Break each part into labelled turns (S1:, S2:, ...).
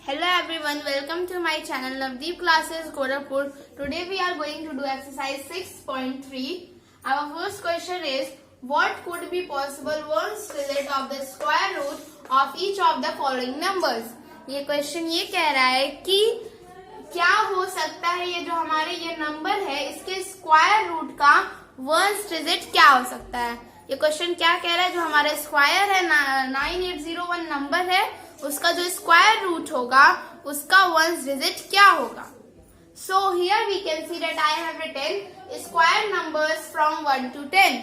S1: Hello everyone, welcome to my channel Navdeep Classes Gorakhpur. Today we are going to do exercise 6.3. Our first question is, what could be possible ones digit of the square root of each of the following numbers? ये question ये कह रहा है कि क्या हो सकता है ये जो हमारे ये नंबर है इसके स्क्वायर रूट का वंस डिजिट क्या हो सकता है। ये क्वेश्चन क्या कह रहा है, जो हमारा स्क्वायर है 9801 नंबर है उसका जो स्क्वायर रूट होगा उसका वंस डिजिट क्या होगा। So here we can see that I have written square numbers from 1 to 10.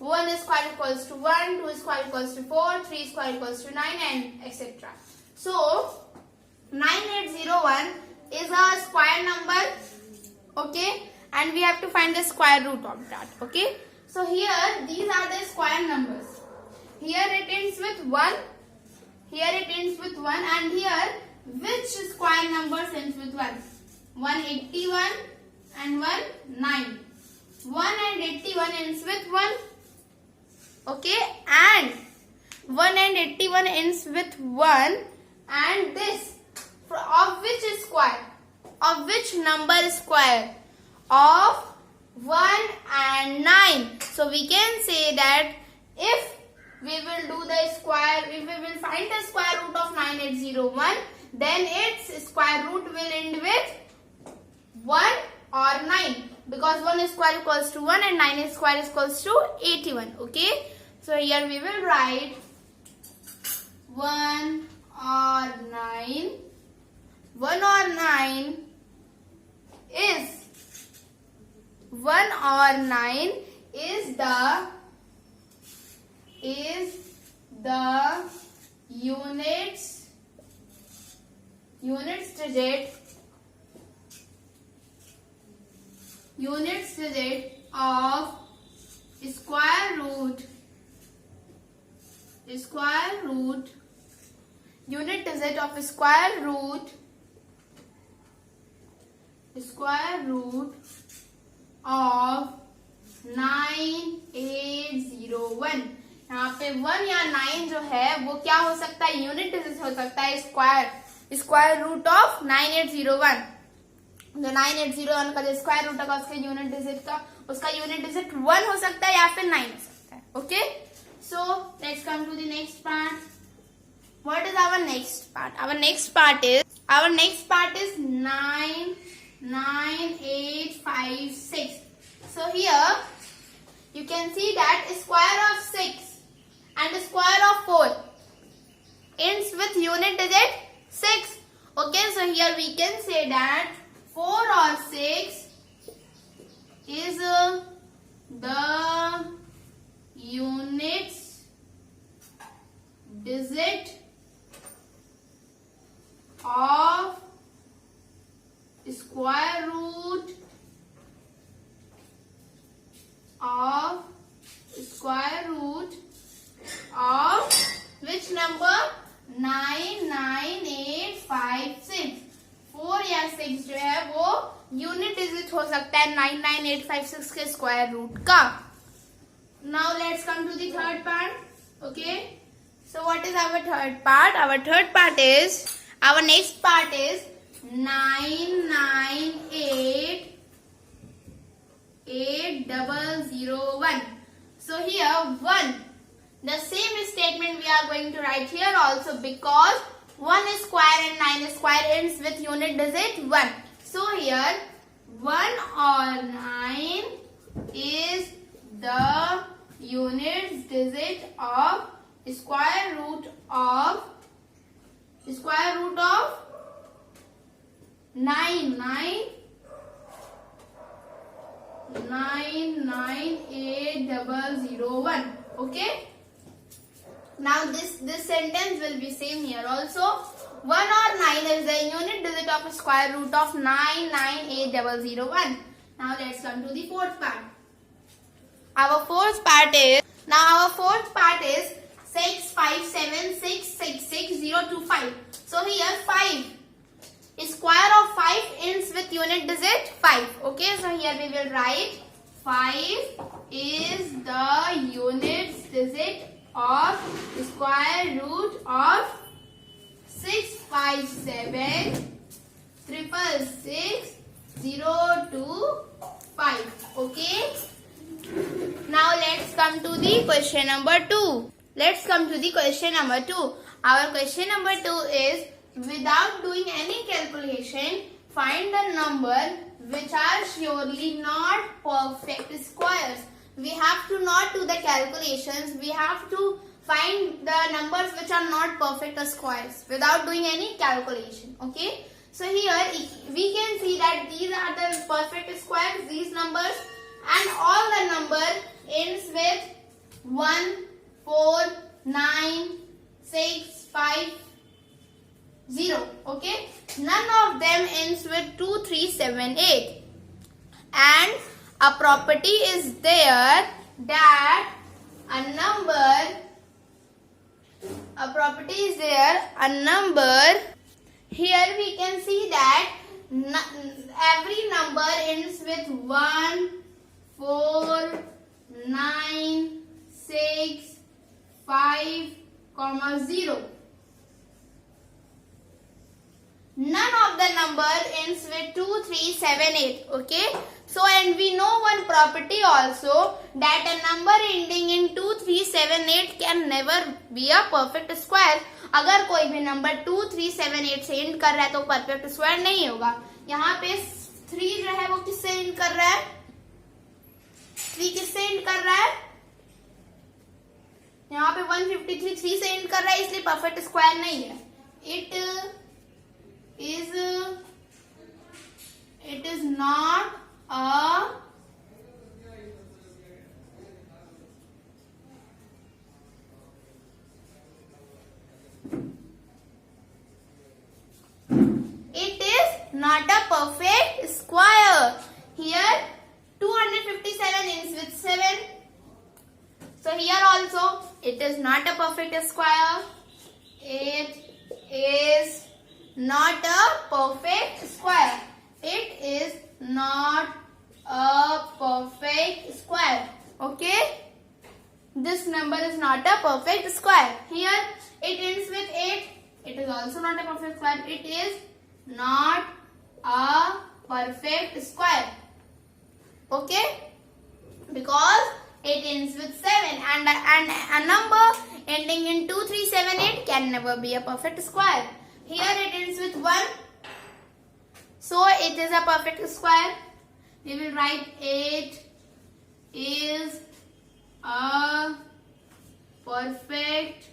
S1: 1 square equals to 1, 2 square equals to 4, 3 square equals to 9 and etc. So 9801 is a square number, okay, and we have to find the square root of that, okay. So here these are the square numbers. Here it ends with 1, here it ends with 1, and here which square number ends with 1? 181 and 9. 1 and 81 ends with 1, okay, and 1 and 81 ends with 1, and this of which square? Of which number square? Of 1 and 9. So we can say that if we will do the square, if we will find the square root of 9801, then its square root will end with 1 or 9, because 1 square equals to 1 and 9 square equals to 81, okay. So here we will write 1 or 9. 1 or 9 is 1 or 9 is the units digit of square root unit digit of square root of 9801. यहाँ पे 1 या 9 जो है वो क्या हो सकता है, यूनिट डिजिट हो सकता है स्क्वायर रूट ऑफ 9801. जो 9801 का जो स्क्वायर रूट होगा उसके यूनिट डिजिट 1 हो सकता है या फिर 9 हो सकता है, okay. So let's come to the next part. What is our next part? Our next part is 99856. So here you can see that square of 6 and square of 4 ends with unit digit 6. Okay, so here we can say that 4 or 6 is the units digit of square root of which number? 99856. 4 या 6 जो है वो unit digit हो सकता है 99856 के square root का. Now let's come to the third part. Okay, so what is our third part? Our next part is 998,001. So here 1, the same statement we are going to write here also, because 1 square and 9 square ends with unit digit 1. So here 1 or 9 is the unit digit of square root of 998,001. Okay. Now this sentence will be same here also. 1 or 9 is the unit digit of square root of 998,001. Now let's come to the fourth part. Our fourth part is 657666025. So here 5. Square of 5 ends with unit digit 5. Okay, so here we will write 5 is the unit digit of square root of 6 57 666 025. Okay. Now let's come to the question number 2. Let's come to the question number 2. Our question number 2 is, without doing any calculation, find the number which are surely not perfect squares. We have to not do the calculations. We have to find the numbers which are not perfect squares without doing any calculation. Okay. So here we can see that these are the perfect squares, these numbers, and all the number ends with 1, 4, 9, 6, 5, 0. Okay. None of them ends with 2, 3, 7, 8. And a property is there that a number, here we can see that every number ends with 1, 4, 9, 6, 5, 0. None of the number ends with 2, 3, 7, 8. Okay. So, and we know one property also, that a number ending in 2, 3, 7, 8 can never be a perfect square. अगर कोई भी number 2, 3, 7, 8 से and कर रहा है तो perfect square नहीं होगा. यहाँ पे 3 जो है वो किससे एंड कर रहा है? 3 किससे एंड कर रहा है? यहाँ पे 153 3 से एंड कर रहा है, इसलिए परफेक्ट स्क्वायर नहीं है. It is not a perfect square. Here 257 ends with 7. So here also it is not a perfect square. It is not a perfect square. It is not a perfect square. Okay. This number is not a perfect square. Here it ends with 8. It is also not a perfect square. It is not a perfect square. Okay. Because it ends with 7 and a number ending in 2, 3, 7, 8 can never be a perfect square. Here it ends with 1. So it is a perfect square. We will write 8 is a perfect.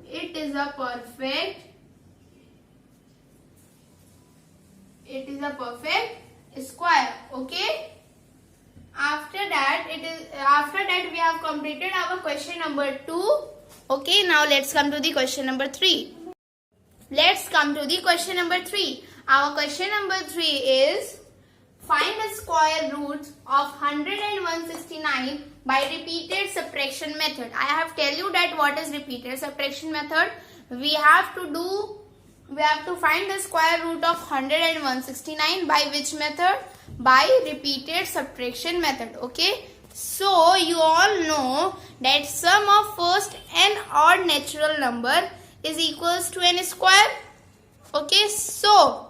S1: It is a perfect square. Okay. After that we have completed our question number 2. Okay, now let's come to the question number 3. Let's come to the question number 3. Our question number 3 is, find the square root of 100 and 169 by repeated subtraction method. I have tell you that what is repeated subtraction method. We have to find the square root of 100 and 169 by which method? By repeated subtraction method. Okay. So you all know that sum of first n odd natural number is equals to n square. Okay. So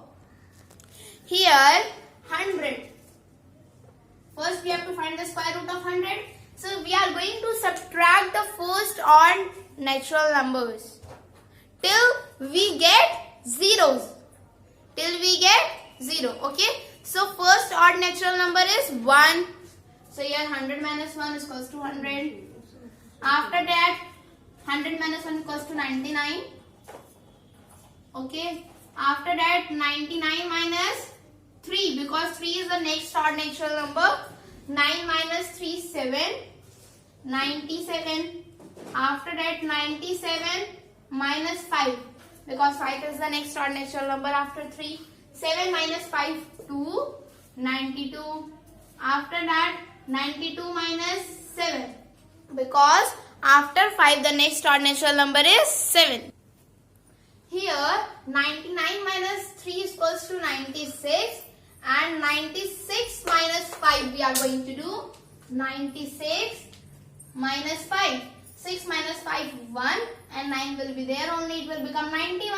S1: here 100. First we have to find the square root of 100. So we are going to subtract the first odd natural numbers till we get zeros. Okay. So first odd natural number is 1. So here 100 minus 1 is equals to 100. After that 100 minus 1 equals to 99. Okay. After that 99 minus 3, because 3 is the next odd natural number. 9 minus 3 7. 97. After that 97 minus 5, because 5 is the next odd natural number after 3. 7 minus 5 2. 92. After that 92 minus 7, because after 5 the next odd natural number is 7. Here 99 minus 3 is equals to 96, and 96 minus 5 we are going to do. 96 minus 5. 6 minus 5, 1, and 9 will be there only. It will become 91.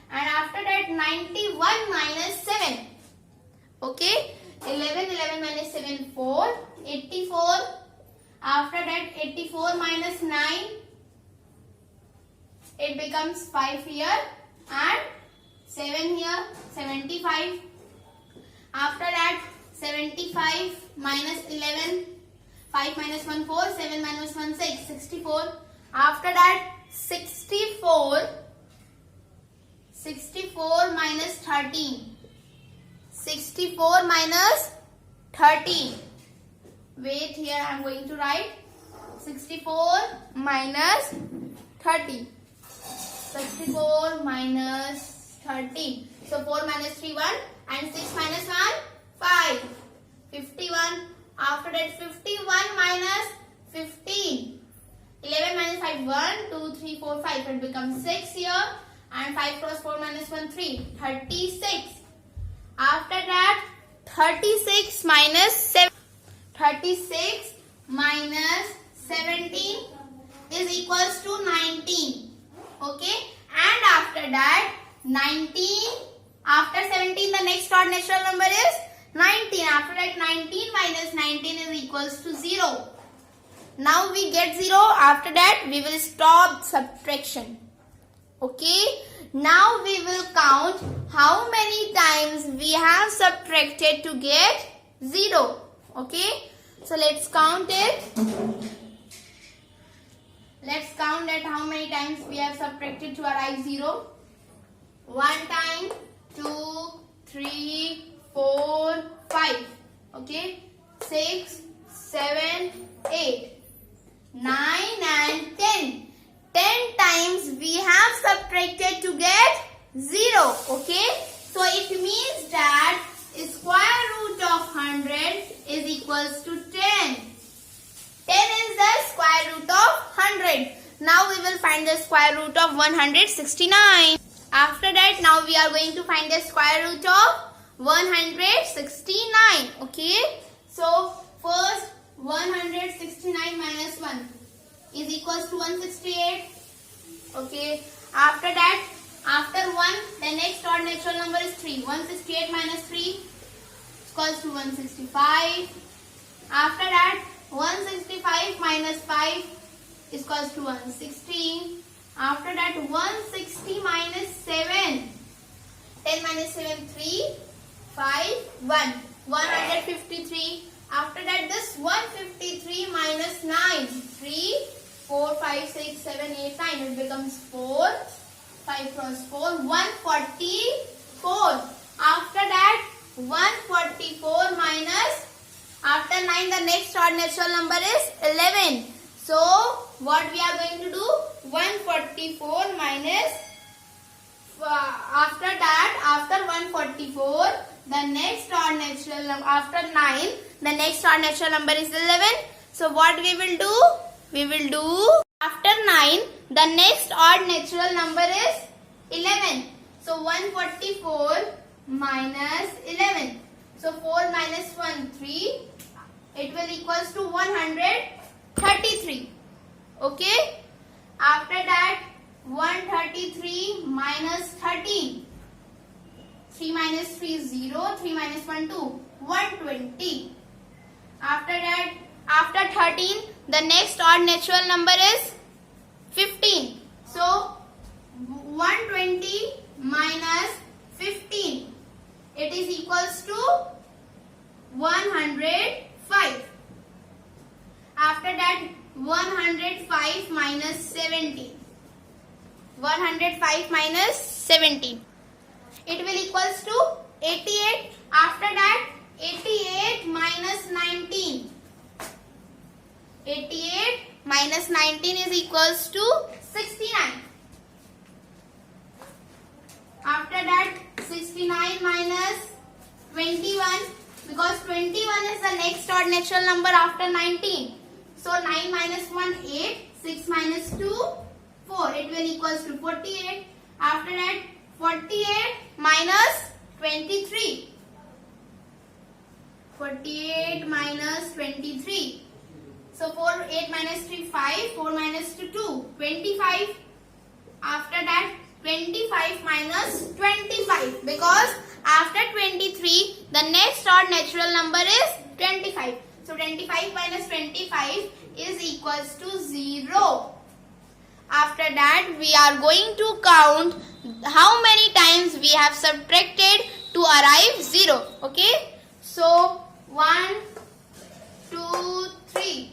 S1: And after that, 91 minus 7. Okay. 11 minus 7, 4. 84. After that, 84 minus 9. It becomes 5 here. And 7 here. 75. After that, 75 minus 11. 5 minus 1, 4. 7 minus 1, 6. 64. After that, 64. 64 minus 13. 64 minus 13. Wait, here I am going to write 64 minus 30. 64 minus 30. So 4 minus 3, 1, and 6 minus 1, 5. 51. After that, 51 minus 15. 11 minus 5, 1, 2, 3, 4, 5. It becomes 6 here. And 5 cross 4 minus 1, 3. 36. After that, 36 minus 7. 36 minus 17 is equals to 19. Okay. And after that, 19. After 17, the next odd natural number is 19. After that, 19 minus 19 is equals to 0. Now we get 0. After that, we will stop subtraction. Okay. Now we will count how many times we have subtracted to get 0. Okay. So let's count it. Let's count that how many times we have subtracted to arrive 0. 1 time, 2, 3, 4, 5. Okay. 6, 7, 8, 9 and 10. 10 times we have subtracted to get 0. Okay. So it means that square root of 100 is equals to 10. 10 is the square root of 100. Now we will find the square root of 169. After that, now we are going to find the square root of 169. Okay. So first 169 minus 1 is equals to 168. Okay. After that, after 1, the next odd natural number is 3. 168 minus 3 is equals to 165. After that, 165 minus 5 is equals to 160. After that, 160 minus 7. 10 minus 7, 3, 5, 1. 153. After that, this 153 minus 9. 3, 4, 5, 6, 7, 8, 9. It becomes 4. 5 cross 4. 144. After that, 144 minus. After 9, the next odd natural number is 11. So, what we are going to do? 144 minus. After that, after 144, the next odd natural number, after 9, the next odd natural number is 11. So, what we will do? We will do, after 9, the next odd natural number is 11. So, 144 minus 11. So, 4 minus 1, 3. It will equals to 133. Okay. After that, 133 minus 13. 3 minus 3 is 0. 3 minus 1, 2. 120. After that, after 13, the next odd natural number is 15. So, 120 minus 15. It is equals to 105. After that, 105 minus 17. 105 minus 17. It will equals to 88. After that, 88 minus 19. 88 minus 19 is equals to 69. After that, 69 minus 21, because 21 is the next odd natural number after 19. So 9 minus 1, 8. 6 minus 2, 4. It will equals to 48. After that, 48 minus 23. 48 minus 23. So 8 minus 3, 5. 4 minus 2, 2. 25. After that, 25 minus 25. Because after 23, the next odd natural number is 25. So 25 minus 25 is equals to 0. After that, we are going to count how many times we have subtracted to arrive 0. Okay. So 1, 2, 3,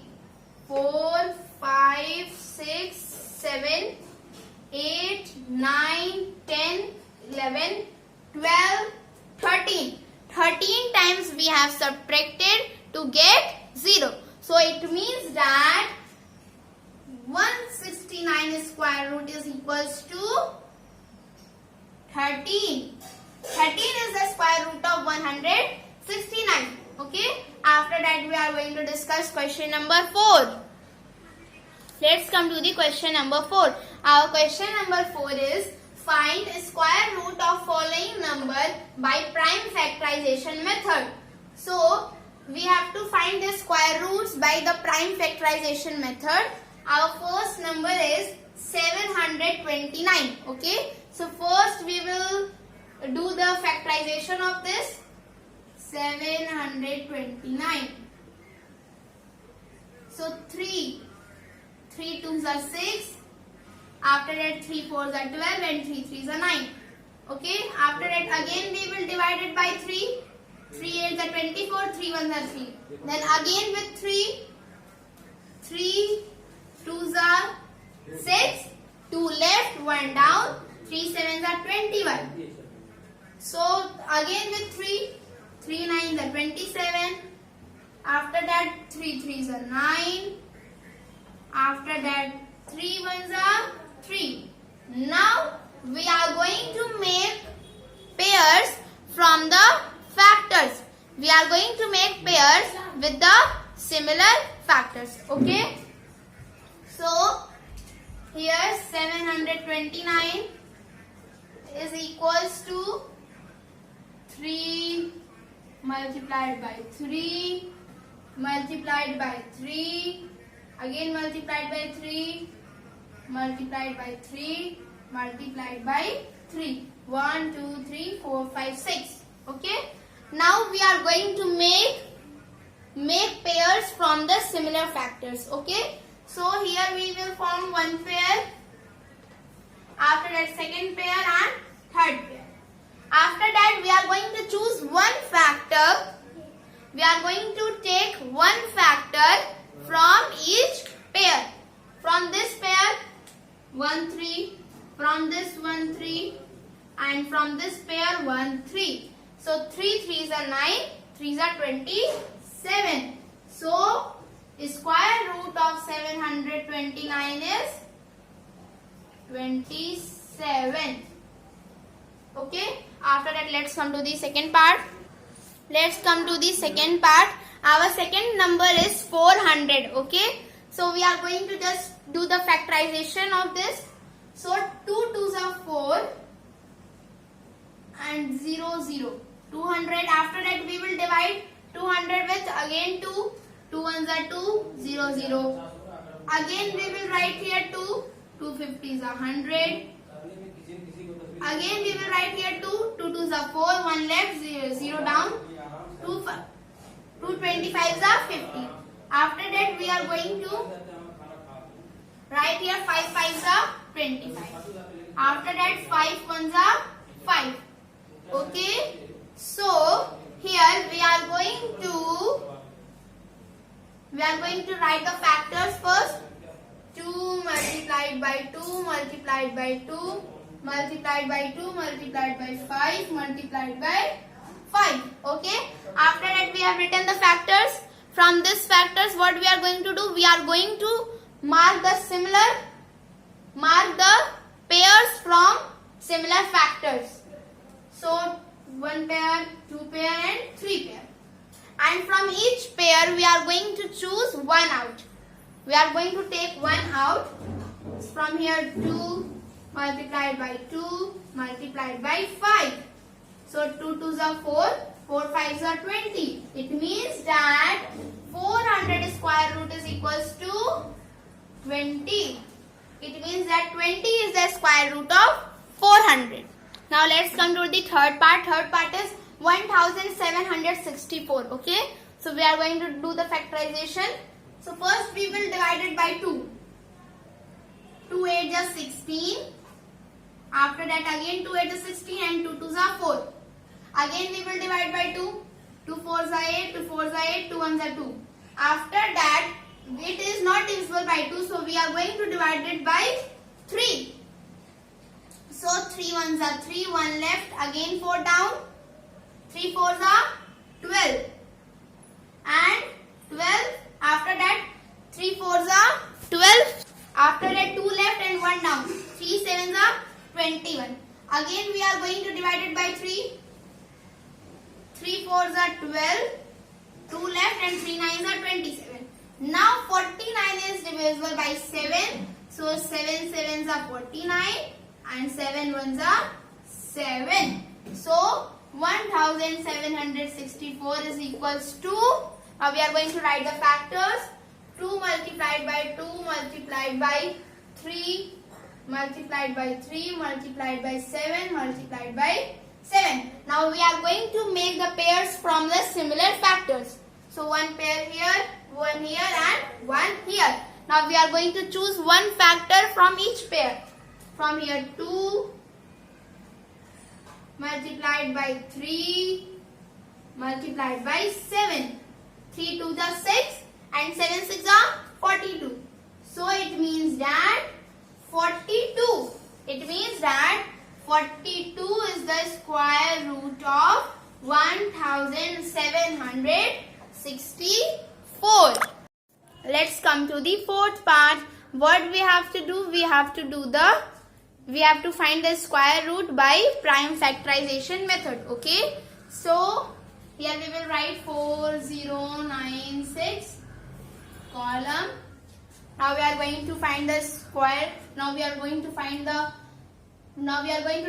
S1: 4, 5, 6, 7, 8, 9, 10, 11, 12, 13. 13 times we have subtracted to get 0. So it means that 169 square root is equals to 13. 13 is the square root of 169. Okay. After that, we are going to discuss question number 4. Let's come to the question number 4. Our question number 4 is find square root of following number by prime factorization method. So we have to find the square roots by the prime factorization method. Our first number is 729. Okay. So first we will do the factorization of this 729. So 3 2s are 6. After that 3 4s are 12 and 3 3s are 9. Okay. After that again we will divide it by 3. 3 8s are 24. 3 1s are 3. Then again with 3. 3 2s are 6. 2 left, 1 down. 3 7s are 21. So again with 3. 3 9s are 27. After that 3 3s are 9. After that 3 1s are 3. Now we are going to make pairs from the factors. We are going to make pairs with the similar factors. Okay. So here 729 is equals to 3 multiplied by 3 multiplied by 3 again multiplied by 3 multiplied by 3 multiplied by 3. 1 2 3 4 5 6. Okay. Now we are going to make pairs from the similar factors. Okay. So here we will form one pair. After that second pair and third pair. After that we are going to choose one factor. We are going to take one factor from each pair. From this pair 1 3. From this 1 3. And from this pair 1 3. So 3 3s are 9. 3s are 27. So square root of 729 is 27. Okay. After that let's come to the second part. Let's come to the second part. Our second number is 400. Okay. So we are going to just do the factorization of this. So 2 2s are 4 and 0 0. 200. After that we will divide 200 with again 2. 2 1s are 2. 0 0. Again we will write here 2. 2 50s are 100. Again we will write here 2. 2 2s are 4. 1 left. 0 down. 2 25s are 50. After that we are going to write here 5 5s are 25. After that 5 1s are 5. Okay. So here we are going to write the factors first. 2 multiplied by 2 multiplied by 2 multiplied by 2 multiplied by 5 multiplied by 5. Okay. After that we have written the factors. From these factors what we are going to do? We are going to mark the pairs from similar factors. So 1 pair, 2 pair and 3 pair. And from each pair we are going to choose one out. We are going to take one out. From here 2 multiplied by 2 multiplied by 5. So 2 2s are 4. 4 5s are 20. It means that 400 square root is equals to 20. It means that 20 is the square root of 400. Now let's come to the third part. Third part is 1764. Okay. So we are going to do the factorization. So first we will divide it by 2. 2 8 is 16. After that again 2 8 is 16 and 2 2s are 4. Again we will divide by 2. 2 4s are 8, 2 4s are 8, 2 1s are 2. After that it is not divisible by 2, so we are going to divide it by 3. So 3 1s are 3, 1 left, again 4 down, 3 4s are 12 and 12. After that 3 4s are 12. After that 2 left and 1 down, 3 7s are 21. Again we are going to divide it by 3. 3 4s are 12, 2 left and 3 9s are 27. Now 49 is divisible by 7. So 7 7s are 49 and 7 1s are 7. So 1764 is equals to, now we are going to write the factors. 2 multiplied by 2 multiplied by 3 multiplied by 3 multiplied by 7 multiplied by 7. Now we are going to make the pairs from the similar factors. So one pair here, one here and one here. Now we are going to choose one factor from each pair. From here 2 multiplied by 3 multiplied by 7. 3 2 is 6 and 7 6 are 42. So it means that 42. It means that 42 is the square root of 1764. Let's come to the fourth part. What we have to do? We have to find the square root by prime factorization method. Okay. So here we will write 4096 column. Now we are going to find the square. Now we are going to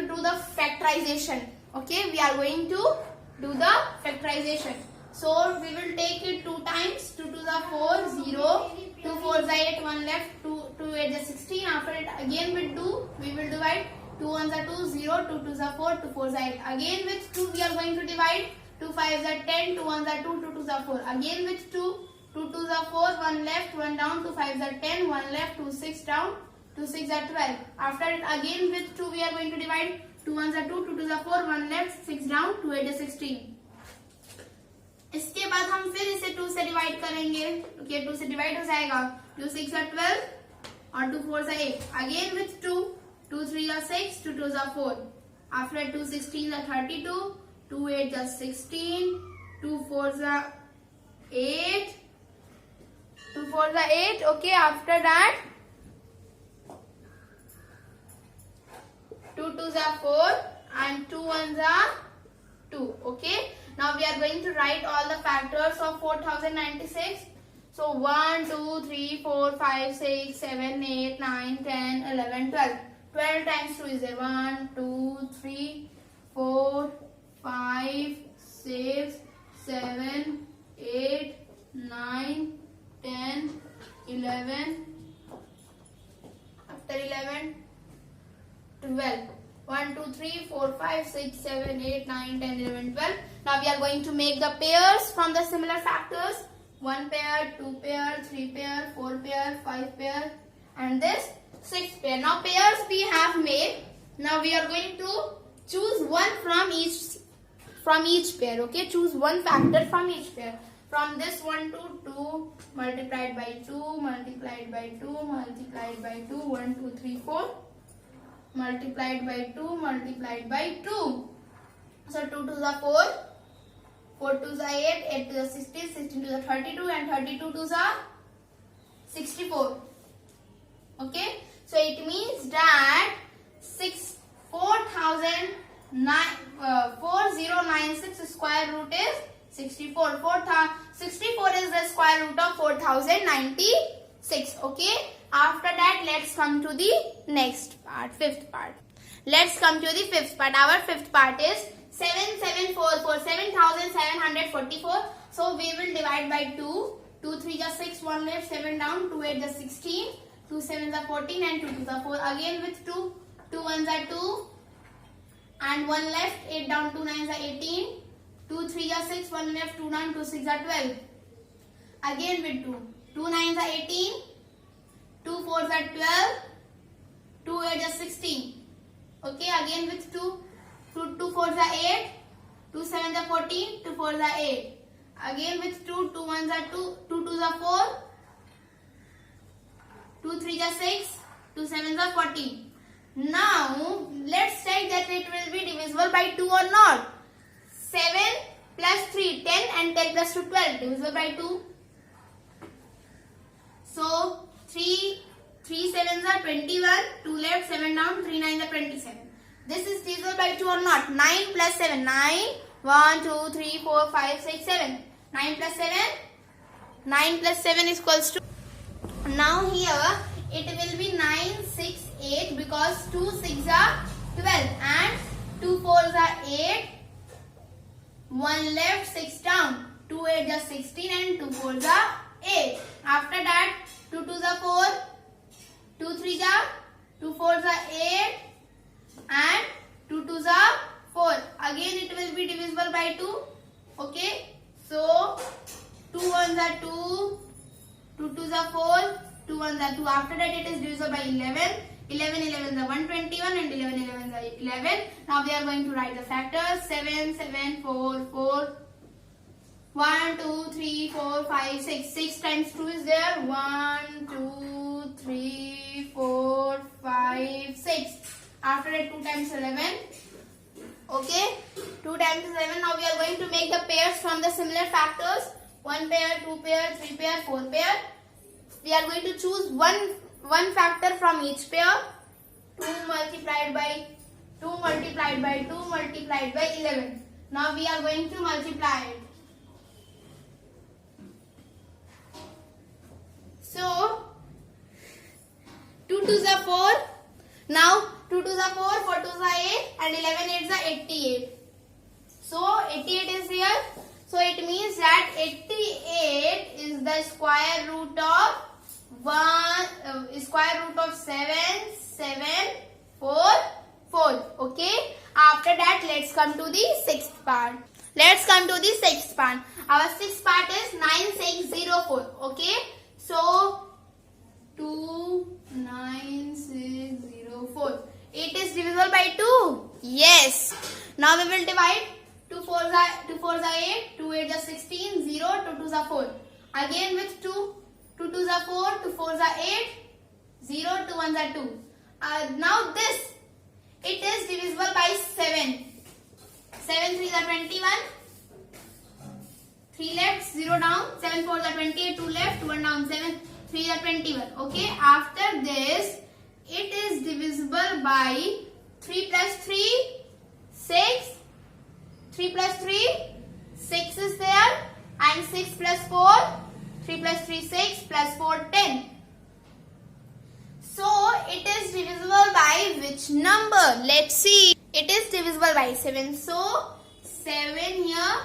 S1: do the factorization. Okay, we are going to do the factorization. So we will take it 2 times. 2 2s are 4, 0, 2 4s are 8, 1 left, 2 8 is 16. After it again with 2, we will divide. 2 1s are 2, 0, 2 2s are 4, 2 4s are 8. Again with 2 we are going to divide. 2 5s are 10, 2 1s are 2, 2 2s are 4. Again with 2, 2 2s are 4, 1 left, 1 down, 2 5s are 10, 1 left, 2 6 down, 2 6 are 12. After it again with 2 we are going to divide. 2 1s are 2, 2 2s are 4, 1 left, 6 down, 2 8 is 16. इसके बाद हम फिर इसे 2 से divide करेंगे. Okay 2 से divide हो जाएगा. 2 6 are 12 और 2 4s are 8. Again with 2, 2 3 are 6, 2 2s are 4. After 2 16 are 32, 2 8 are 16, 2 4s are 8, 2 4s are 8. Okay, after that 2 2s are 4 and 2 1s are 2. Okay. Now we are going to write all the factors of 4096. So 1, 2, 3, 4, 5, 6, 7, 8, 9, 10, 11, 12. 12 times 2 is 1, 2, 3, 4, 5, 6, 7, 8, 9, 10, 11. After 11, 12. 1, 2, 3, 4, 5, 6, 7, 8, 9, 10, 11, 12. Now we are going to make the pairs from the similar factors. 1 pair, 2 pair, 3 pair, 4 pair, 5 pair and this 6 pair. Now pairs we have made. Now we are going to choose one from each pair. Okay, choose one factor from each pair. From this 1 to 2 multiplied by 2 multiplied by 2 multiplied by 2, 1, 2, 3, 4 multiplied by 2 multiplied by 2. So 2 2s are 4, 4 2s are 8, 8 2s are 16, 16 2s are 32 and 32 2s are 64. Okay, so it means that 4096 square root is 64. 64 is the square root of 4096. Okay, after that let's come to the next part, fifth part. Let's come to the fifth part. Our fifth part is 7744, 7744. So we will divide by 2. 2 2 3 is 6, 1 left, 7 down, 2 8 is 16, 2 7 is 14 and 2 2 is 4. Again with 2, 2 1 is 2 and 1 left, 8 down, 2 9 is 18, 2 3 is 6, 1 left, 2 9, 2 6 is 12. Again with 2, 2 9 is 18, 2 4 is 12, 2 8 is 16. Okay, again with 2, 2 4 is 8, 2 7 is 14, 2 4 is 8. Again with 2, 2 1 is 2, 2 2 is 4, 2 3 is 6, 2 7 is 14. Now let's check that it will be divisible by 2 or not. 7 plus 3, 10 and 10 plus 2, 12, divisible by 2. So 3 7s are 21, 2 left, 7 down, 3 9s are 27. This is divisible by 2 or not. 9 plus 7, 9, 1, 2, 3, 4, 5, 6, 7. 9 plus 7, 9 plus 7 is equals to. Now here it will be 9, 6, 8 because 2 6 are 12 and 2 4s are 8. 1 left, 6 down, 2 8 is 16 and 2 4s are 8. After that 2 2s are 4, 2 3s are 2 4s are 8 and 2 2s are 4. Again it will be divisible by 2. Okay. So 2 1s are 2, 2 2s are 4, 2 1s are 2. After that it is divisible by 11. 11 11 are 121 and 11 11 are 11. Now we are going to write the factors. 7 7 4 4. 1 2 3 4 5 6. 6 times 2 is there. 1 2 3 4 5 6. After that 2 times 11. Okay, 2 times 11. Now we are going to make the pairs from the similar factors. 1 pair, 2 pair, 3 pair, 4 pair. We are going to choose one factor from each pair. 2 multiplied by 2 multiplied by 2 multiplied by 11. Now we are going to multiply it. So 2 2s are 4. Now 2 2s are 4, 4 2s are 8 and 11 8s are 88. So 88 is here. So it means that 88 is the square root of 7 7 4 4. Okay. After that let's come to the sixth part. Our sixth part is 9604. Okay. So 29604. It is divisible by 2. Yes. Now we will divide. 2 4s are 8, 2 8 are 16, 0, 2 2s are 4. Again with 2, 2 2s are 4, 2 4s are 8, 0, 2 1s are 2. Now this, it is divisible by 7. 7 3s are 21, 3 left, 0 down, 7 4s are 28, 2 left, 1 down, 7 3 are 21. Okay, after this, it is divisible by 3 plus 3, 6. 3 plus 3, 6 is there and 6 plus 4, 3 plus 3, 6 plus 4, 10. So, it is divisible by which number? Let's see. It is divisible by 7. So, 7 here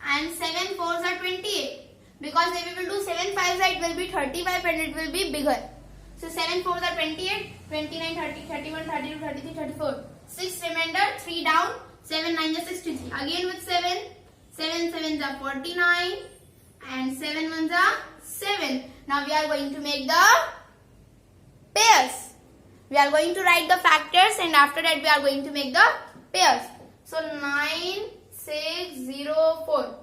S1: and 7 4s are 28. Because if we will do 7 5s, it will be 35 and it will be bigger. So, 7 4s are 28, 29, 30, 31, 32, 33, 34. 6 remainder, 3 down. 7 9 is 63. Again with 7. 7 7s are 49 and 7 1s are 7. Now we are going to make the pairs. We are going to write the factors and after that we are going to make the pairs. So 9604.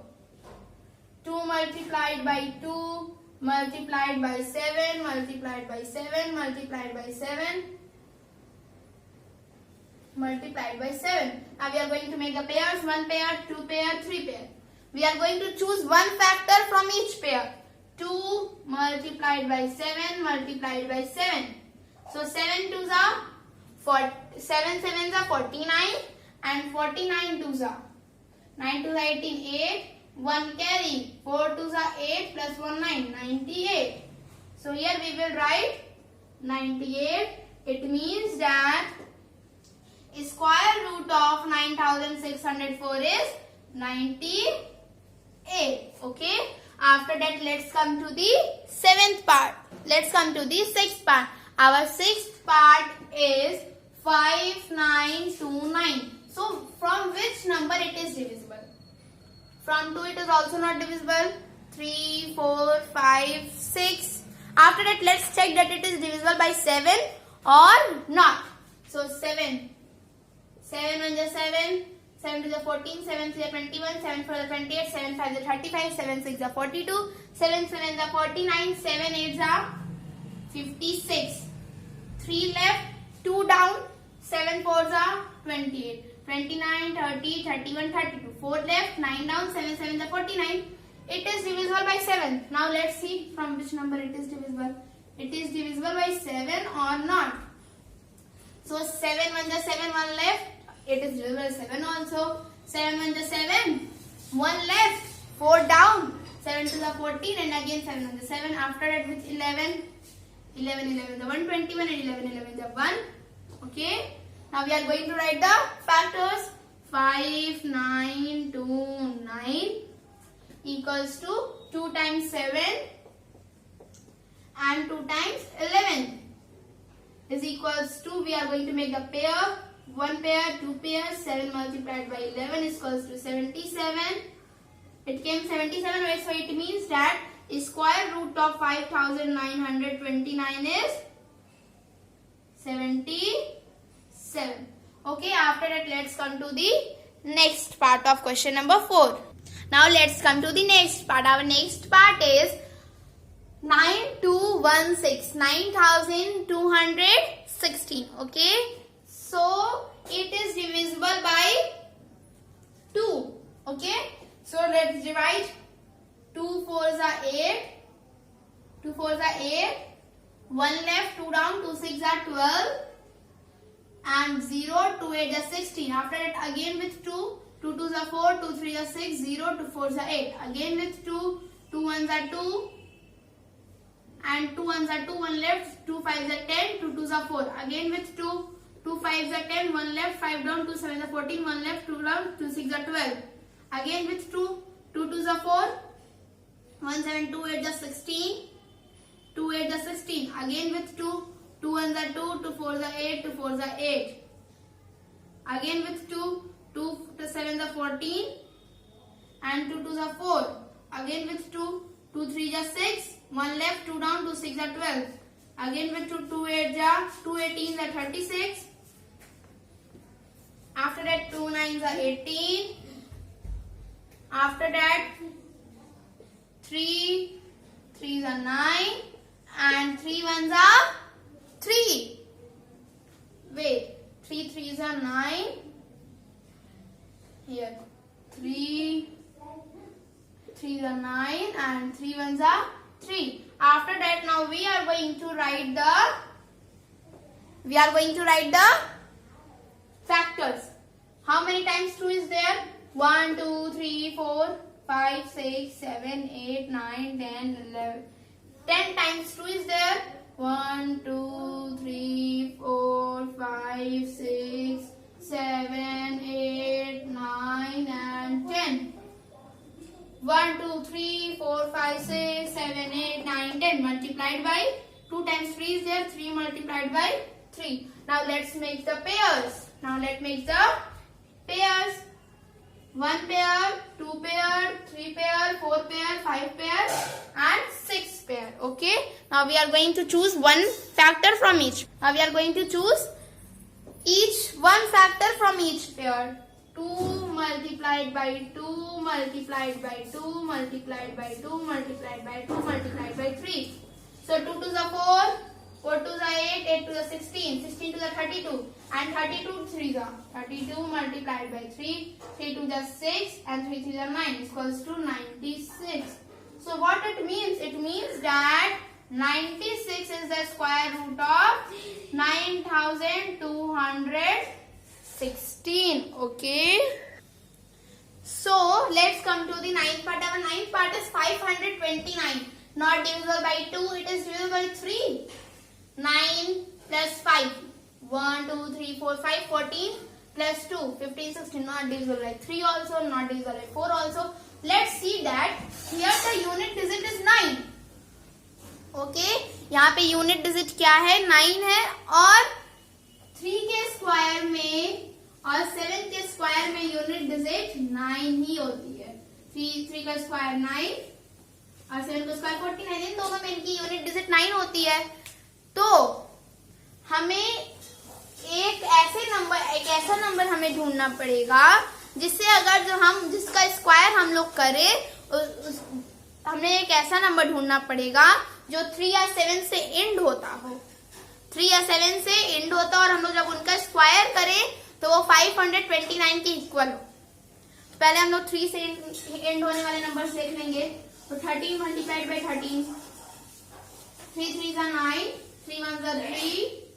S1: 2 multiplied by 2 multiplied by 7 multiplied by 7 multiplied by 7 multiplied by 7. Now we are going to make the pairs. 1 pair, 2 pair, 3 pair. We are going to choose one factor from each pair. 2 multiplied by 7 multiplied by 7. So 7 2s are 7 7s are 49 and 49 2s are 9 2s are 18, 8, 1 carry, 4 2s are 8 plus 1 9, 98. So here we will write 98. It means that square root of 9604 is 98. Okay. After that, let's come to the 7th part. Let's come to the 6th part. Our 6th part is 5929. So from which number it is divisible? From 2 it is also not divisible. 3, 4, 5, 6. After that, let's check that it is divisible by 7 or not. So 7. 7 1 is 7. 7 2 is 14. 7 3 is 21. 7 4 is 28. 7 5 is 35. 7 6 is 42. 7 7 is 49. 7 8 is 56. 3 left. 2 down. 7 4 is 28. 29, 30, 31, 32. 4 left, 9 down, 7 7 is 49. It is divisible by 7. Now let's see from which number it is divisible. It is divisible by 7 or not. So 7 1 is 7, 1 left. It is divisible by 7 also. 7 1 is 7, 1 left, 4 down. 7 2 is 14 and again 7 1 is 7. After that with 11, 11 is 121 and 11 is 1. Okay. Now we are going to write the factors. 5 9 2 9 equals to 2 times 7 and 2 times 11 is equals to, we are going to make the pair. 1 pair, 2 pairs. 7 multiplied by 11 is equals to 77. It came 77, right? So it means that square root of 5929 is 77. Okay, after that let's come to the next part of question number 4. Now let's come to the next part. Our next part is 9216, 9216. Okay, so it is divisible by 2. Okay, so let's divide. 2 4s are 8. 2 4s are 8. 1 left, 2 down, 2 6 are 12. And 0, 2 8 is 16. After that again with 2, 2 2s are 4, 2 3 are 6, 0, 2 4s are 8. Again with 2, 2 1s are 2. And 2 1s are 2, 1 left, 2 5s are 10, 2 2s are 4. Again with 2, 2 5s are 10, 1 left, 5 down, 2 7s are 14, 1 left, 2 down, 2 6 are 12. Again with 2, 2 2s are 4, 1 7 2 8 is 16, 2 8 is 16. Again with 2, 2 1s are 2, 2 4s are 8, 2 4s are 8. Again with 2, 2 7s are 14 and 2 2s are 4. Again with 2, 2 3s are 6, 1 left, 2 down, 2 6 are 12. Again with 2, 2 8s are 2 18s are 36. After that 2 9s are 18. After that 3 3s are 9 and 3 1s are 3. Wait, 3 3s are 9. Here 3 3s are 9 and 3 1s are 3. After that, now we are going to write the factors. How many times 2 is there? 1 2 3 4 5 6 7 8 9 10 11. 10 times 2 is there. 1 2 3 4 5 6 7 8 9 and 10. 1 2 3 4 5 6 7 8 9 10 multiplied by 2 times 3 is there. 3 multiplied by 3. Now let's make the pairs. Now let's make the pairs. 1 pair, 2 pair, 3 pair, 4 pair, 5 pair and 6 pair. Okay. Now we are going to choose one factor from each. Now we are going to choose one factor from each pair. 2 multiplied by 2 multiplied by 2 multiplied by 2 multiplied by 2 multiplied by 3. So 2 2s are 4, 4 2s are 8, 8 2s are 16, 16 2s are 32 and 32 3s are 32 multiplied by 3, 3 2s are 6 and 3 3s are 9 is equals to 96. So what it means? It means that 96 is the square root of 9216. Okay. So let's come to the ninth part. Our ninth part is 529. Not divisible by 2. It is divisible by 3. 9 plus 5. 1, 2, 3, 4, 5, 14. plus 2, 15, 16, not divisible by 3 also, not divisible by 4 also. Let's see that here the unit digit is 9. Okay, यहाँ पे unit digit क्या है? 9 है और 3 के square में और 7 के स्क्वायर में यूनिट डिजिट 9 ही होती है. 3 का स्क्वायर 9 और 7 का स्क्वायर 49. इन दोनों में इनकी यूनिट डिजिट 9 होती है. तो हमें एक ऐसा नंबर हमें ढूंढना पड़ेगा जिससे अगर जिसका स्क्वायर हम लोग करें, हमें एक ऐसा नंबर ढूंढना पड़ेगा जो 3 या 7 से एंड होता हो. 3 या 7 से एंड होता और हम लोग जब उनका स्क्वायर करें तो वो 529 के इक्वल हो. पहले हम लोग 3 से एंड होने वाले नंबर देख लेंगे. तो 13 मल्टीप्लाइड बाई 13, 3 3 जा 9, 3 1 जा 3,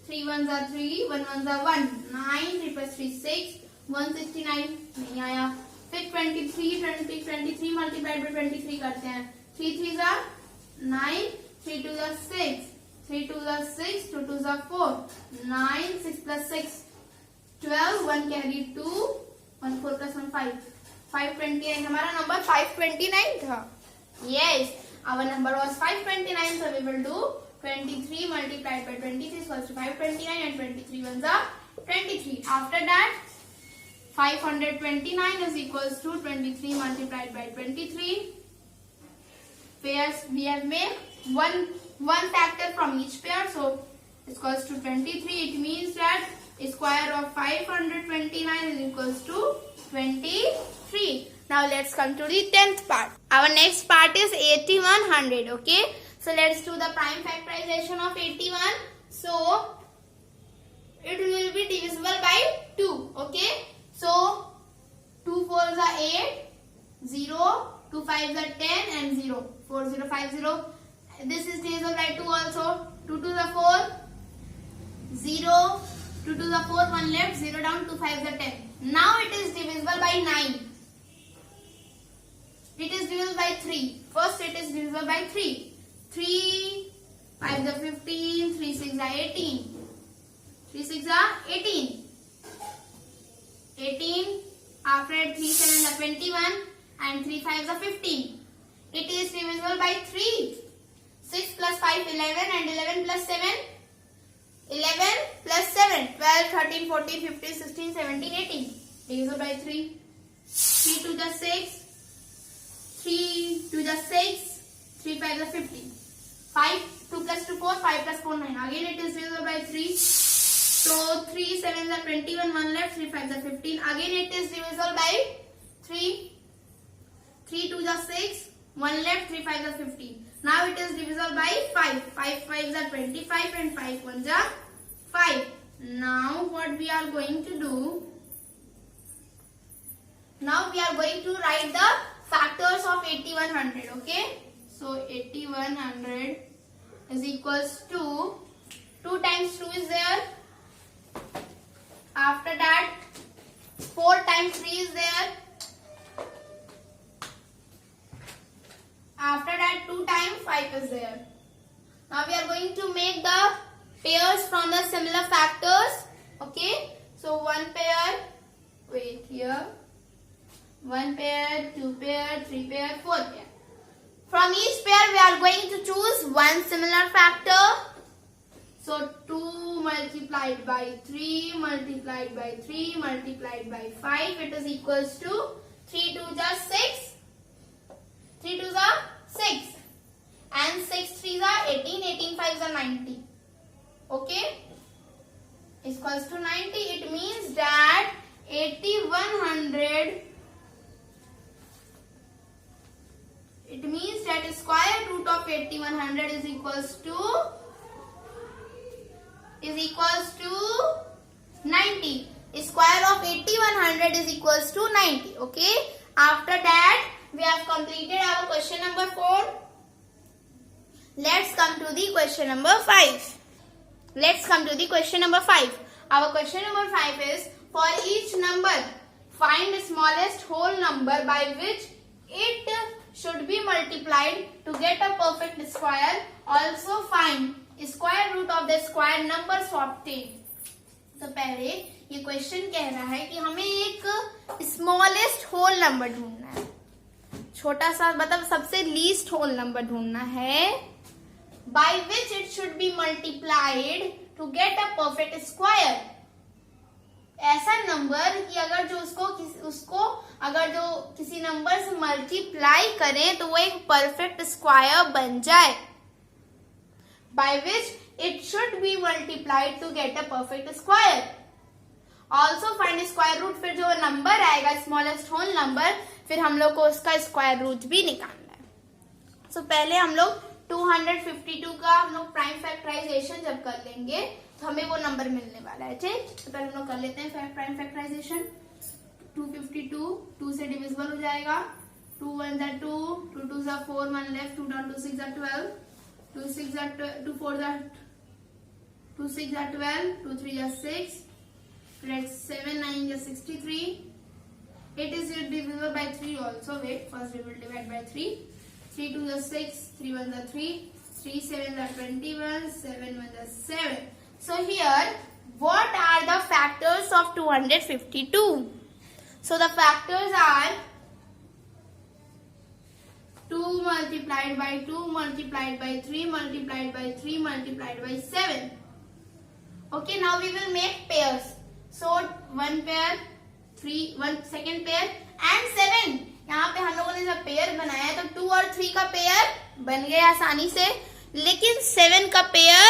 S1: 3 1 जा 3, 1 1 जा 1, 9, 3 plus 3 6, 169 नहीं आया. फिर 23 मल्टीप्लाइड बाई 23 करते हैं. 3 3 जा 9, 3 2 जा 6, 3 2 जा 6, 2 2 जा 4, 9, 6 plus 6 12, 1 carry 2, 1 4 plus 1 5, 529. हमारा नंबर 529 था. Yes, our number was 529. So we will do 23 multiplied by 23 equals to 529 and 23 ones are 23. After that, 529 is equals to 23 multiplied by 23. Pairs we have made one factor from each pair, so it's equals to 23. It means that square of 529 is equals to 23. Now let's come to the 10th part. Our next part is 8100. Okay, so let's do the prime factorization of 81. So it will be divisible by 2. Okay, so 2 4s are 8, 0, 2 5s are 10 and 0, 4 0 5 0. This is divisible by 2 also. 2 2s are 4, 0, 2 2s are 4, 1 left, 0 down, 2 5s are 10. Now it is divisible by 9. It is divisible by 3. First it is divisible by 3. 3 5 are 15, 3 6 are 18. 3 6 are 18. 18 after 3 7 are 21 and 3 5 are 15. It is divisible by 3. 6 plus 5 11 and 11 plus 7 11 plus 7 12 13 14 15 16 17 18. Divisible by 3. 3 2 the 6. 3 2 the 6, 3 5 the 15. 5 2 plus 2 4, 5 plus 4 9. Again it is divisible by 3. So 3 7 the 21, 1 left, 3 5 the 15. Again it is divisible by 3. 3 2 the 6, 1 left, 3 5 the 15. Now it is divisible by 5. 5 5 the 25 and 5 1 the 5. Now what we are going to do? Now we are going to write the factors of 8100. Okay, so 8100 is equals to 2 times 2 is there. After that 4 times 3 is there. After that 2 times 5 is there. Now we are going to make the pairs from the similar factors. Okay, so one pair, wait here, 1 pair, 2 pair, 3 pair, 4 pair. From each pair we are going to choose one similar factor. So 2 multiplied by 3 multiplied by 3 multiplied by 5, it is equals to 3 2 is 6. 3 2 is 6 and 6 3 is 18, 18 5 is 90. Okay, is equals to 90. It means that 8100, it means that square root of 8100 is equals to 90. Square of 8100 is equals to 90. Okay, after that we have completed our question number 4. Let's come to the question number 5. Let's come to the question number 5. Our question number 5 is, for each number find the smallest whole number by which it should be multiplied to get a perfect square. Also find square root of the square numbers obtained. तो पहले ये question कह रहा है कि हमें एक smallest whole number ढूंढना है, छोटा सा मतलब सबसे लीस्ट होल नंबर ढूंढना है, by which it should be multiplied to get a perfect square. ऐसा नंबर कि अगर जो उसको अगर जो किसी नंबर से मल्टीप्लाई करें तो वो एक परफेक्ट स्क्वायर बन जाए, by which it should be multiplied to get a perfect square. Also find square root, फिर जो नंबर आएगा स्मॉलेस्ट होल नंबर, फिर हम लोग को उसका स्क्वायर रूट भी निकालना है। सो पहले हम लोग 252 का हम लोग प्राइम फैक्टराइजेशन जब कर लेंगे तो हमें वो नंबर मिलने वाला है, ठीक। तो पहले हम लोग कर लेते हैं प्राइम फैक्टराइजेशन। 252 2 से डिविजिबल हो जाएगा, 2 1 जा 2, 2 2 जा 4, 1 लेफ्ट, 2 डाउन, 2 6 जा 12, 2 6 जा 2 4 जा 2 6 जा 12, 2 3 जा 6, 7 9 जा 63. It is divisible by 3 also. Wait, first we will divide by 3. 3 2 is 6, 3 1 is 3, 3 7 is 21, 7 1 is 7. So here, what are the factors of 252? So the factors are 2 multiplied by 2 multiplied by 3 multiplied by 3 multiplied by 7. Okay, now we will make pairs. So one pair, 3 1 second pair and 7. यहाँ पे हम लोगों ने जब pair बनाया तो 2 और 3 का पेयर बन गया आसानी से, लेकिन 7 का पेयर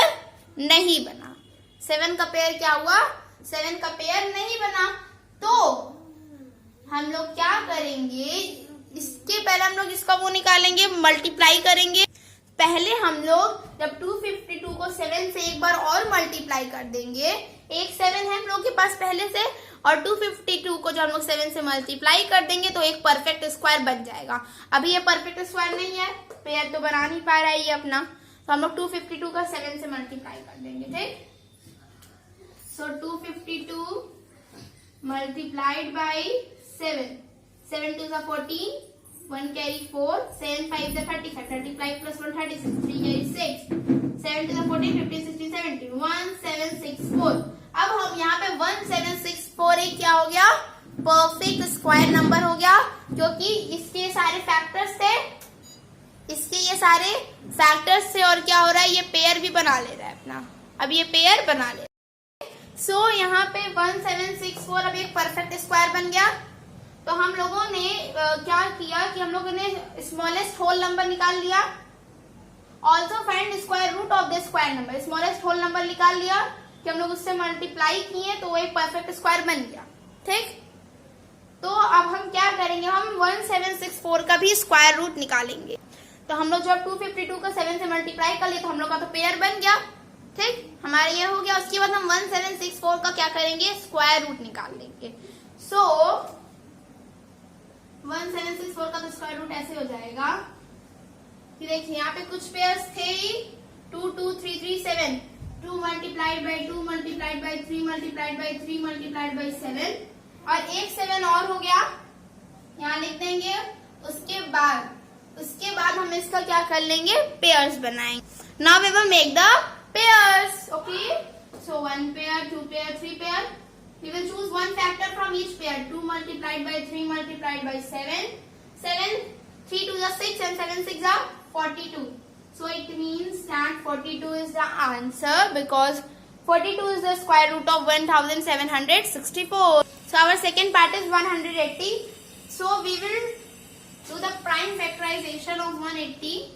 S1: नहीं बना। 7 का पेयर क्या हुआ? 7 का पेयर नहीं बना। तो हम लोग क्या करेंगे, इसके पहले हम लोग इसका वो निकालेंगे, मल्टीप्लाई करेंगे। पहले हम लोग जब 252 को 7 से एक बार और मल्टीप्लाई कर देंगे, एक 7 है हम लोग के पास पहले से, और 252 को जब हम लोग 7 से मल्टीप्लाई कर देंगे तो एक परफेक्ट स्क्वायर बन जाएगा। अभी ये परफेक्ट स्क्वायर नहीं है, पेयर तो बना नहीं पा रहा है ये अपना, तो हम लोग 252 का 7 से मल्टीप्लाई कर देंगे, ठीक। सो 252 multiplied by 7, 7 2 is 14, 1 carry 4, 7 5 is 35, 35 plus 1 36, 3 carry 6, 7 2 is 14, 15 16 17, 1764। अब हम यहाँ पे 1764 एक क्या हो गया, परफेक्ट स्क्वायर नंबर हो गया, क्योंकि इसके सारे फैक्टर्स थे, इसके ये सारे फैक्टर्स थे, और क्या हो रहा है, ये पेयर भी बना ले रहा है अपना, अब ये पेयर बना ले। सो यहाँ पे 1764 अब एक परफेक्ट स्क्वायर बन गया। तो हम लोगों ने क्या किया कि हम लोगों ने स्मॉलेस्ट होल नंबर निकाल लिया। Also find square root of the square number, smallest whole number निकाल लिया कि हम लोग उससे मल्टीप्लाई किए तो वो एक परफेक्ट स्क्वायर बन गया, ठीक। तो अब हम क्या करेंगे, हम 1764 का भी स्क्वायर रूट निकालेंगे। तो हम लोग जब 252 का 7 से मल्टीप्लाई कर लिए तो हम लोग का तो पेयर बन गया, ठीक, हमारा ये हो गया। उसके बाद हम 1764 का क्या करेंगे, स्क्वायर रूट निकाल लेंगे। सो 1764 का तो स्क्वायर रूट ऐसे हो जाएगा कि देखिए यहाँ पे कुछ पेयर्स थे, 2 2 3 3 7, 2 multiplied by 2 multiplied by 3 multiplied by 3 multiplied by 7, और एक 7 और हो गया, यहाँ लिख देंगे। उसके बाद हम इसका क्या कर लेंगे, पेयर्स बनाएंगे। Now we will make the pairs, okay. So 1 pair, 2 pair, 3 pair. We will choose one factor from each pair. 2 multiplied by 3 multiplied by 7. 7, 3 2 is 6 and 7 6 are 42. So it means that 42 is the answer, because 42 is the square root of 1764. So our second part is 180. So we will do the prime factorization of 180.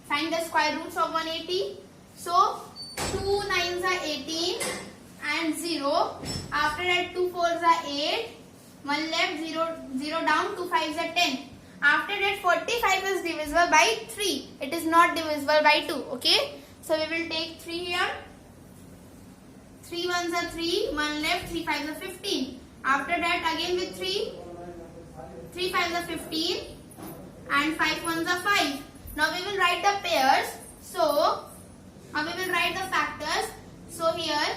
S1: Find the square roots of 180. So 2 9s are 18 and 0. After that 2 4s are 8. 1 left, 0 0 down, 2 5s are 10. After that 45 is divisible by 3. It is not divisible by 2. Okay. So we will take 3 here. 3 1s are 3. 1 left, 3 5s are 15. After that again with 3. 3 5s are 15. And 5 1s are 5. Now we will write the pairs. So now we will write the factors. So here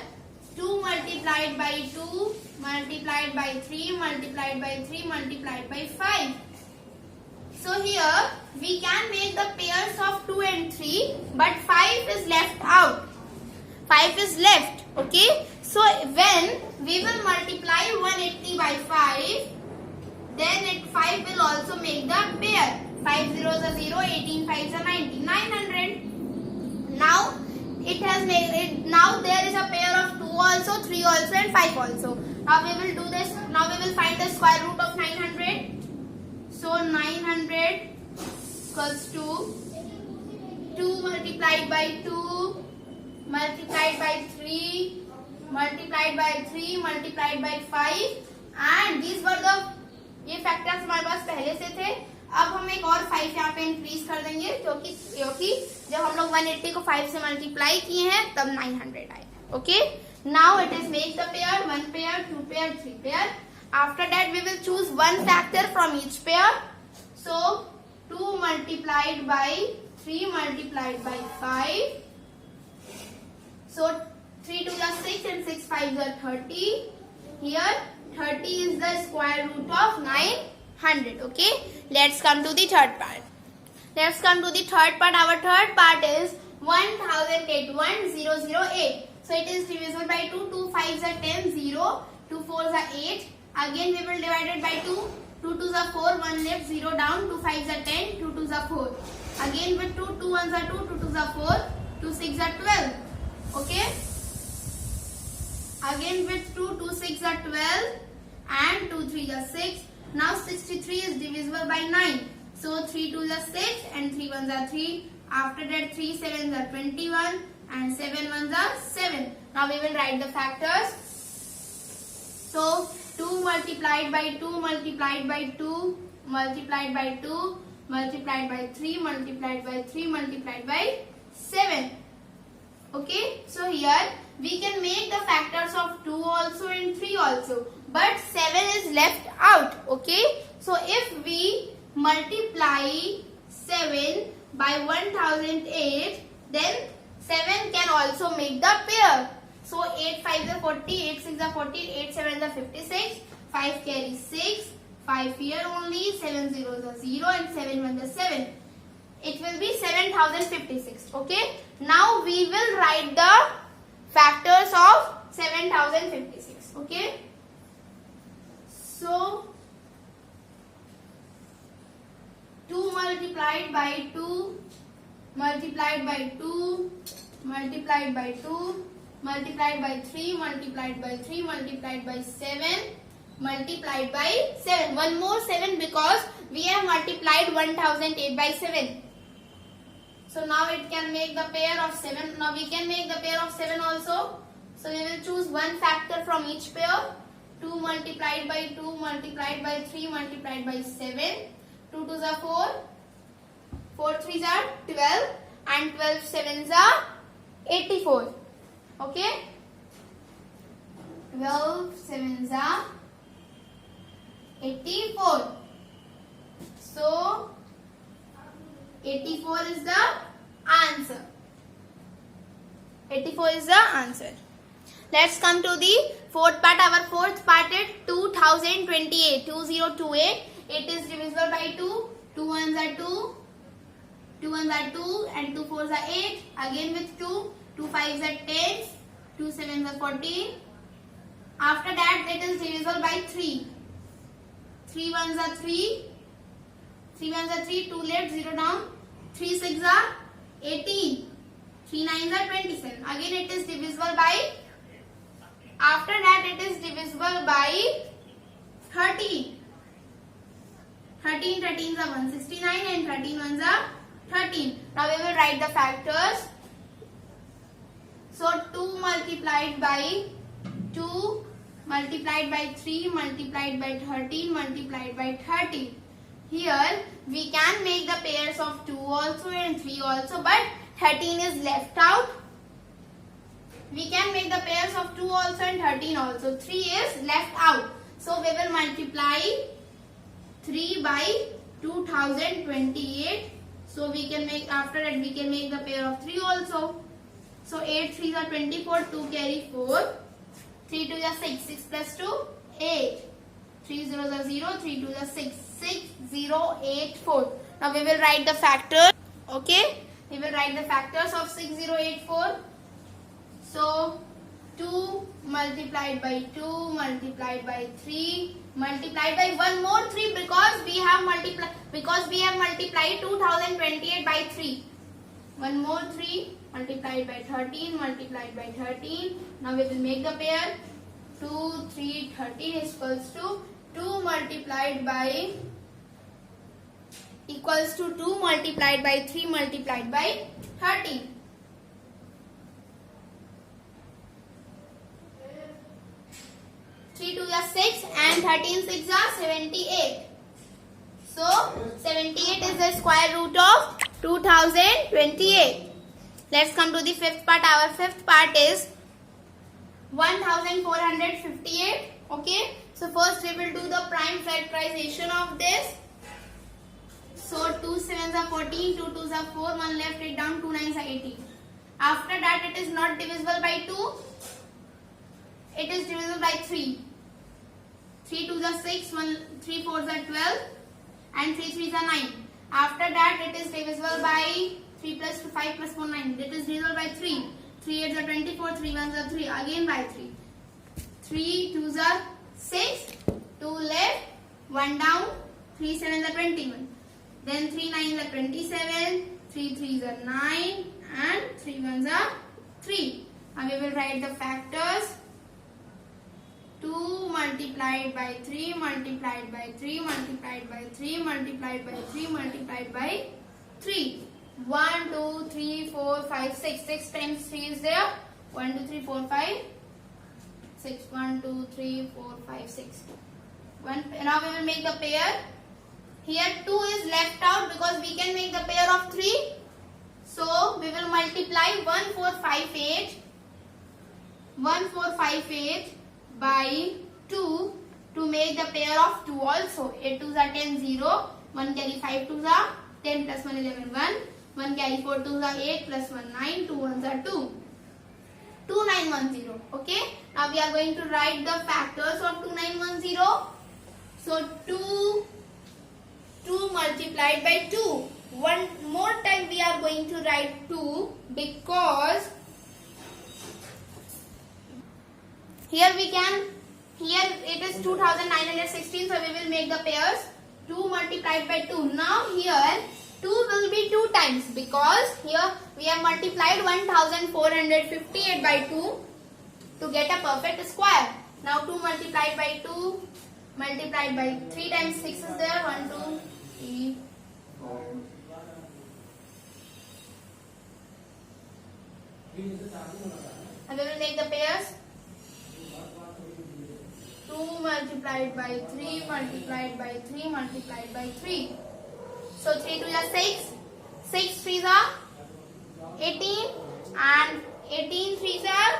S1: 2 multiplied by 2 multiplied by 3 multiplied by 3 multiplied by 5. So here we can make the pairs of 2 and 3, but 5 is left out. 5 is left, okay. So when we will multiply 180 by 5, then 5 will also make the pair. 5 zeros are 0, 18 fives are 90, 900. Now it has made it. Now there is a pair of 2 also, 3 also, and 5 also. Now we will do this. Now we will find the square root of 900. So 900 equals to 2 multiplied by 2 multiplied by 3 multiplied by 3 multiplied by 5, and these were the, ये factors हमारे पास पहले से थे. अब हम एक और 5 यहाँ पे इंक्रीज कर देंगे क्योंकि जब हम लोग 180 को 5 से मल्टीप्लाई किए हैं तब 900 आए. Okay, now it is make the pair 1 pair 2 pair 3 pair. After that we will choose one factor from each pair. So 2 multiplied by 3 multiplied by 5. So 3 2 are 6 and 6 5 are 30. Here 30 is the square root of 900. Okay, let's come to the third part. Our third part is 1008. 1008. So it is divisible by 2. 2 5s are 10. 0. 2 4s are 8. Again we will divide it by 2. 2 2s are 4. 1 left. 0 down. 2 5s are 10. 2 2s are 4. Again with 2. 2 1s are 2. 2 2s are 4. 2 6 are 12. Okay. Again with 2. 2 6 are 12. And 2 3 are 6. Now 63 is divisible by 9. So 3 2 are 6 and 3 1s are 3. After that 3 7s are 21 and 7 1s are 7. Now we will write the factors. So 2 multiplied by 2 multiplied by 2 multiplied by 2 multiplied by 3 multiplied by 3 multiplied by 7. Okay, so here we can make the factors of 2 also and 3 also, but 7 is left out. Okay, so if we multiply 7 by 1008, then 7 can also make the pair. So 8 5 is 40, 8 6 is 40, 8 7 is 56, 5 carries 6, 5 here only, 7 zeros are 0 and 7 1 is 7. It will be 7056. Okay, now we will write the factors of 7056. Okay, so 2 multiplied by 2 multiplied by 2 multiplied by 2 multiplied by 3 multiplied by 3 multiplied by 7 multiplied by 7. One more 7 because we have multiplied 1008 by 7. So now it can make the pair of 7. Now we can make the pair of 7 also. So we will choose one factor from each pair. 2 multiplied by 2 multiplied by 3 multiplied by 7. 2 2s are 4. 4 3s are 12 and 12 7s are 84. Okay. 12 7s are 84. So 84 is the answer. 84 is the answer. Let's come to the fourth part. Our fourth part is 2028. 2028. It is divisible by 2. 2 1s are 2. 2 1s are 2 and 2 4s are 8. Again with 2. 2 5s are 10. 2 7s are 14. After that it is divisible by 3. 3 1s are 3. 3 1s are 3. 2 left, 0 down. 3 6 are 18. 3 9s are 27. Again it is divisible by, after that it is divisible by 13. 13 13s are 169 and 13 1s are 13. Now we will write the factors. So 2 multiplied by 2 multiplied by 3 multiplied by 13 multiplied by 30. Here we can make the pairs of 2 also and 3 also, but 13 is left out. We can make the pairs of 2 also and 13 also. 3 is left out. So we will multiply 3 by 2028. So we can make, after that we can make the pair of 3 also. So 8 3s are 24, 2 carry 4. 3 2s are 6, 6 plus 2, 8. 3 zeros are 0, 3 2s are 6, 6 0 8 4. Now we will write the factors. Okay, we will write the factors of 6 0 8 4. So 2 multiplied by 2 multiplied by 3 multiplied by one more 3 because we have multiplied 2028 by 3. One more 3 multiplied by 13 multiplied by 13. Now we will make the pair. 2, 3, 13 is equals to 2 multiplied by 2 multiplied by 3 multiplied by 13. 3 2 are 6 and 13 6 are 78. So 78 is the square root of 2028. Let's come to the fifth part. Our fifth part is 1458. Okay. So first we will do the prime factorization of this. So 2 7s are 14, 2 2s are 4, 1 left it down, 2 9s are 18. After that it is not divisible by 2. It is divisible by 3. 3 2s are 6, 3 4s are 12 and 3 3s are 9. After that it is divisible by 3 plus 2 5 plus 4 9. It is divisible by 3. 3 8s are 24, 3 1s are 3. Again by 3. 3 2s are 6, 2 left, 1 down, 3 7s are 21. Then 3 9s are 27, 3 3s are 9 and 3 1s are 3. Now we will write the factors. 2 multiplied by 3 multiplied by 3 multiplied by 3 multiplied by 3 multiplied by 3. 1 2 3 4 5 6. 6 times 3 is there. 1 2 3 4 5 6. 1 2 3 4 5 6. Now we will make the pair. Here 2 is left out because we can make the pair of 3. So we will multiply 1458 by 2 to make the pair of 2 also. 8 2s are 10 0. 1 carry 5 2s are 10 plus 1 11 1. 1 carry 4 2s are 8 plus 1 9. 2 1s are 2. 2910. Okay. Now we are going to write the factors of 2910. So 2 multiplied by 2. One more time we are going to write 2 because here it is 2916, so we will make the pairs. 2 multiplied by 2. Now here 2 will be 2 times because here we have multiplied 1458 by 2 to get a perfect square. Now 2 multiplied by 2 multiplied by 3 times 6 is there. 1 2 3 4. And we will make the pairs. 2 multiplied by 3 multiplied by 3 multiplied by 3. So 3 2 are 6. 6 3s are 18 and 18 3s are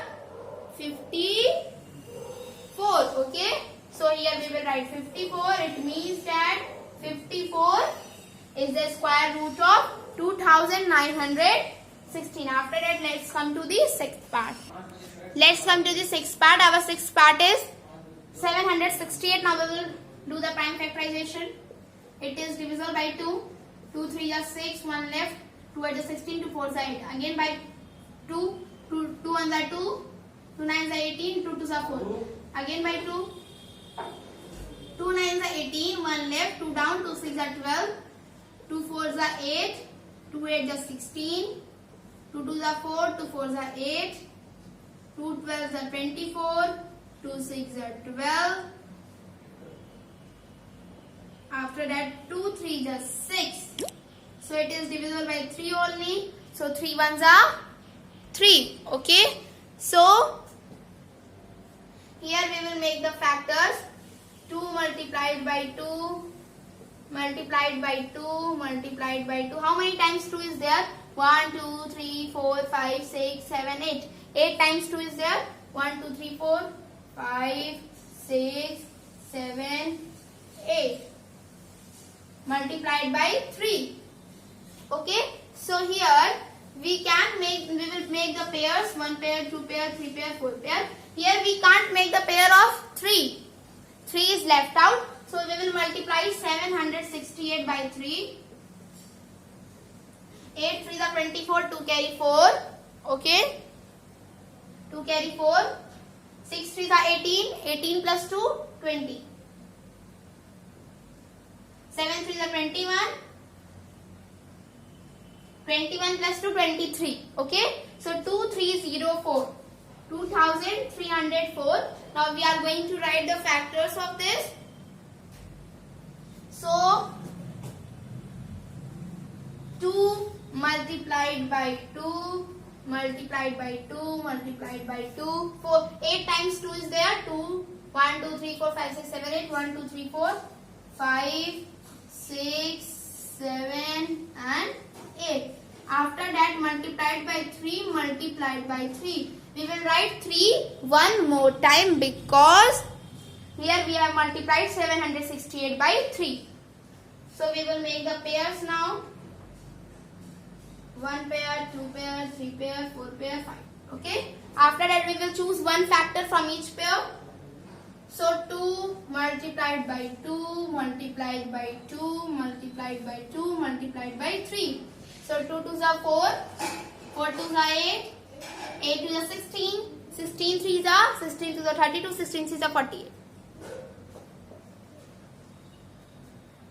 S1: 54. Okay. So here we will write 54. It means that 54 is the square root of 2916. After that, let's come to the sixth part. Let's come to the sixth part. Our sixth part is 768. Now we will do the prime factorization. It is divisible by 2. 2 3 are 6. 1 left. 2 8 is 16. 2 4 is 8. Again by 2. 2 1s are 2. 2 9s are 18. 2 2s are 4. Again by 2. 2 9s are 18. 1 left. 2 down. 2 6 are 12. 2 4s are 8. 2 8s are 16. 2 2s are 4. 2 4s are 8. 2 12s are 24. 2 6 are 12. After that 2 3s are 6. So it is divisible by 3 only. So 3 1s are 3. Okay. So here we will make the factors. 2 multiplied by 2 multiplied by 2 multiplied by 2. How many times 2 is there? 1 2 3 4 5 6 7 8. 8 times 2 is there. 1 2 3 4 5 6 7 8 multiplied by 3. Okay. So here we will make the pairs. 1 pair, 2 pair, 3 pair, 4 pair. Here we can't make the pair of 3. 3 is left out. So we will multiply 768 by 3. 8 3s are 24. 2 carry 4. Okay. 2 carry 4. 6 3s are 18. 18 plus 2, 20. 7 3s are 21. 21 plus 2, 23. Okay. So 2304. 2304. Now we are going to write the factors of this. So 2 multiplied by 2 multiplied by 2 multiplied by 2. 4. 8 times 2 is there. 2. 1, 2, 3, 4, 5, 6, 7, 8. 1, 2, 3, 4, 5, 6, 7 and 8. After that multiplied by 3 multiplied by 3. We will write 3 one more time because here we have multiplied 768 by 3. So we will make the pairs now. 1 pair, 2 pair, 3 pair, 4 pair, 5. Okay. After that we will choose one factor from each pair. So 2 multiplied by 2 multiplied by 2 multiplied by 2 multiplied by 3. So 2 2s are 4, 4 2s are 8, 8 2s are 16, 16 3s are 16 2s are 32, 16 3s are 48.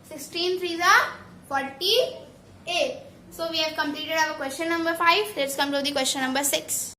S1: 16 3s are 48. So we have completed our question number 5. Let's come to the question number 6.